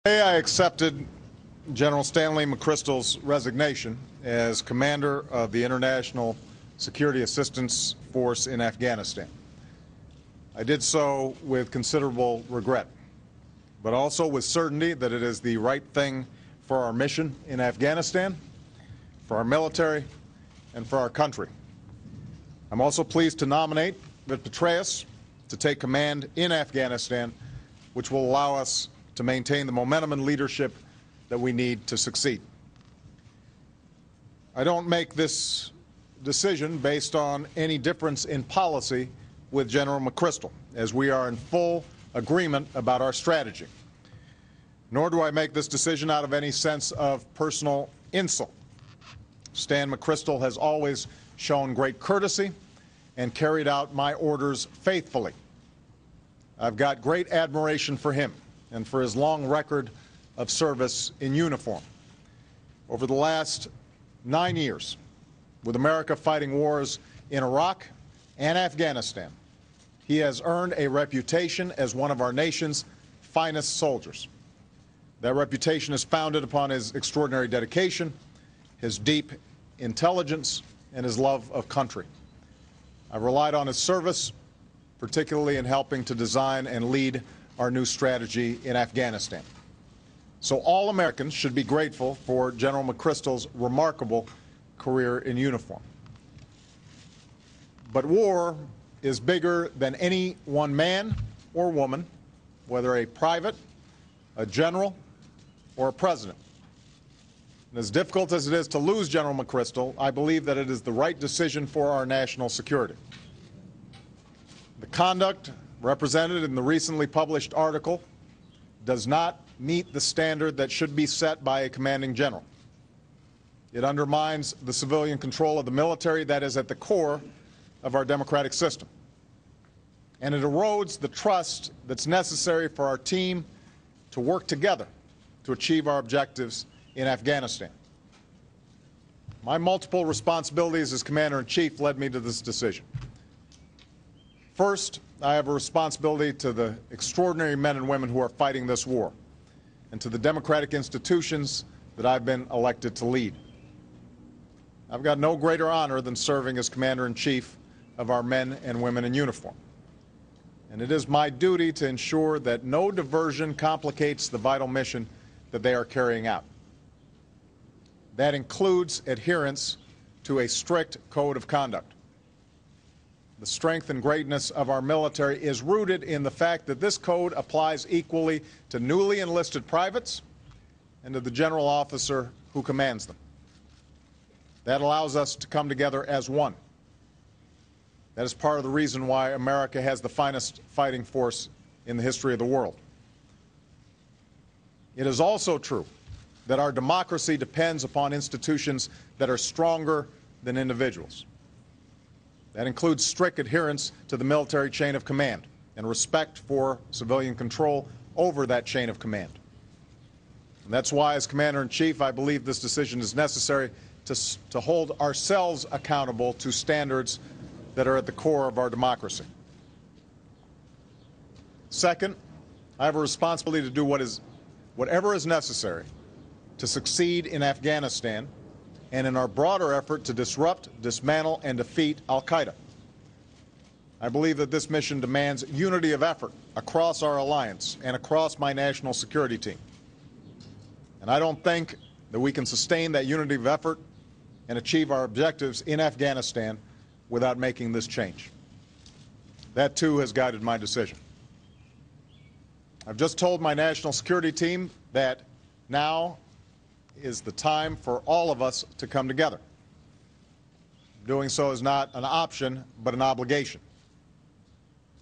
Today I accepted General Stanley McChrystal's resignation as commander of the International Security Assistance Force in Afghanistan. I did so with considerable regret, but also with certainty that it is the right thing for our mission in Afghanistan, for our military, and for our country. I'm also pleased to nominate General Petraeus to take command in Afghanistan, which will allow us to maintain the momentum and leadership that we need to succeed. I don't make this decision based on any difference in policy with General McChrystal, as we are in full agreement about our strategy. Nor do I make this decision out of any sense of personal insult. Stan McChrystal has always shown great courtesy and carried out my orders faithfully. I've got great admiration for him and for his long record of service in uniform. Over the last 9 years, with America fighting wars in Iraq and Afghanistan, he has earned a reputation as one of our nation's finest soldiers. That reputation is founded upon his extraordinary dedication, his deep intelligence, and his love of country. I've relied on his service, particularly in helping to design and lead our new strategy in Afghanistan. So all Americans should be grateful for General McChrystal's remarkable career in uniform. But war is bigger than any one man or woman, whether a private, a general, or a president. And as difficult as it is to lose General McChrystal, I believe that it is the right decision for our national security. The conduct represented in the recently published article does not meet the standard that should be set by a commanding general. It undermines the civilian control of the military that is at the core of our democratic system. And it erodes the trust that's necessary for our team to work together to achieve our objectives in Afghanistan. My multiple responsibilities as Commander-in-Chief led me to this decision. First, I have a responsibility to the extraordinary men and women who are fighting this war, and to the democratic institutions that I've been elected to lead. I've got no greater honor than serving as Commander-in-Chief of our men and women in uniform. And it is my duty to ensure that no diversion complicates the vital mission that they are carrying out. That includes adherence to a strict code of conduct. The strength and greatness of our military is rooted in the fact that this code applies equally to newly enlisted privates and to the general officer who commands them. That allows us to come together as one. That is part of the reason why America has the finest fighting force in the history of the world. It is also true that our democracy depends upon institutions that are stronger than individuals. That includes strict adherence to the military chain of command and respect for civilian control over that chain of command. And that's why, as Commander-in-Chief, I believe this decision is necessary to hold ourselves accountable to standards that are at the core of our democracy. Second, I have a responsibility to do whatever is necessary to succeed in Afghanistan and in our broader effort to disrupt, dismantle, and defeat al-Qaeda. I believe that this mission demands unity of effort across our alliance and across my national security team. And I don't think that we can sustain that unity of effort and achieve our objectives in Afghanistan without making this change. That, too, has guided my decision. I've just told my national security team that now is the time for all of us to come together. Doing so is not an option, but an obligation.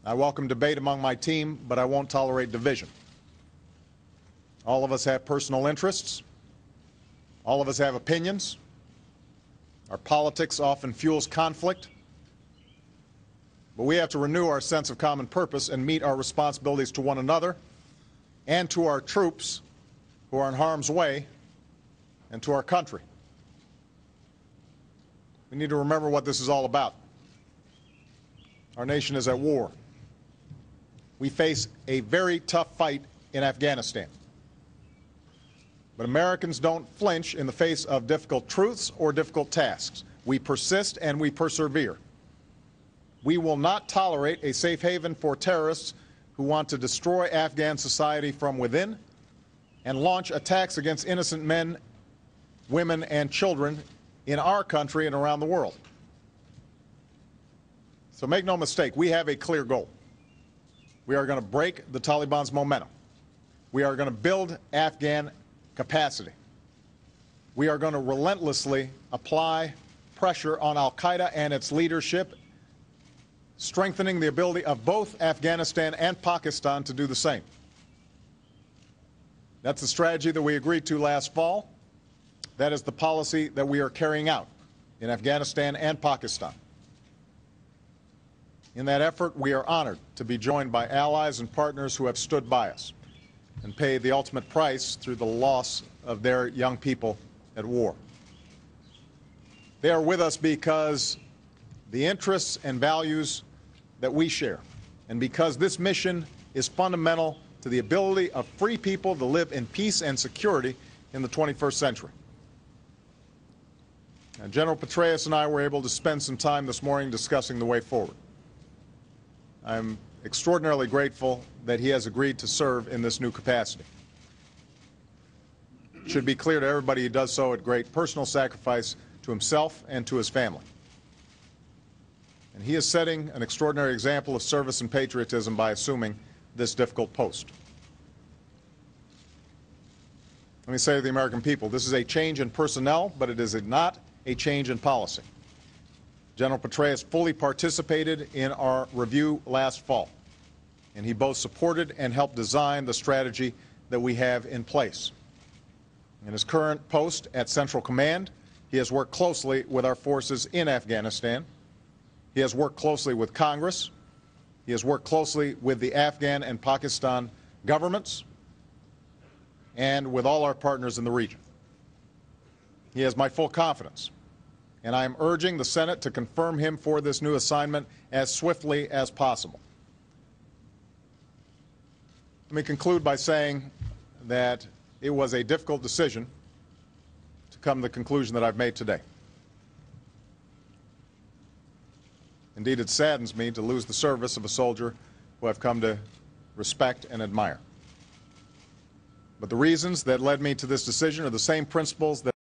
I welcome debate among my team, but I won't tolerate division. All of us have personal interests. All of us have opinions. Our politics often fuels conflict. But we have to renew our sense of common purpose and meet our responsibilities to one another and to our troops who are in harm's way and to our country. We need to remember what this is all about. Our nation is at war. We face a very tough fight in Afghanistan. But Americans don't flinch in the face of difficult truths or difficult tasks. We persist and we persevere. We will not tolerate a safe haven for terrorists who want to destroy Afghan society from within and launch attacks against innocent men, women, and children in our country and around the world. So make no mistake, we have a clear goal. We are going to break the Taliban's momentum. We are going to build Afghan capacity. We are going to relentlessly apply pressure on al-Qaeda and its leadership, strengthening the ability of both Afghanistan and Pakistan to do the same. That's the strategy that we agreed to last fall. That is the policy that we are carrying out in Afghanistan and Pakistan. In that effort, we are honored to be joined by allies and partners who have stood by us and paid the ultimate price through the loss of their young people at war. They are with us because the interests and values that we share, and because this mission is fundamental to the ability of free people to live in peace and security in the 21st century. Now, General Petraeus and I were able to spend some time this morning discussing the way forward. I'm extraordinarily grateful that he has agreed to serve in this new capacity. It should be clear to everybody he does so at great personal sacrifice to himself and to his family. And he is setting an extraordinary example of service and patriotism by assuming this difficult post. Let me say to the American people, this is a change in personnel, but it is not a change in policy. General Petraeus fully participated in our review last fall, and he both supported and helped design the strategy that we have in place. In his current post at Central Command, he has worked closely with our forces in Afghanistan. He has worked closely with Congress. He has worked closely with the Afghan and Pakistan governments and with all our partners in the region. He has my full confidence, and I am urging the Senate to confirm him for this new assignment as swiftly as possible. Let me conclude by saying that it was a difficult decision to come to the conclusion that I've made today. Indeed, it saddens me to lose the service of a soldier who I've come to respect and admire. But the reasons that led me to this decision are the same principles that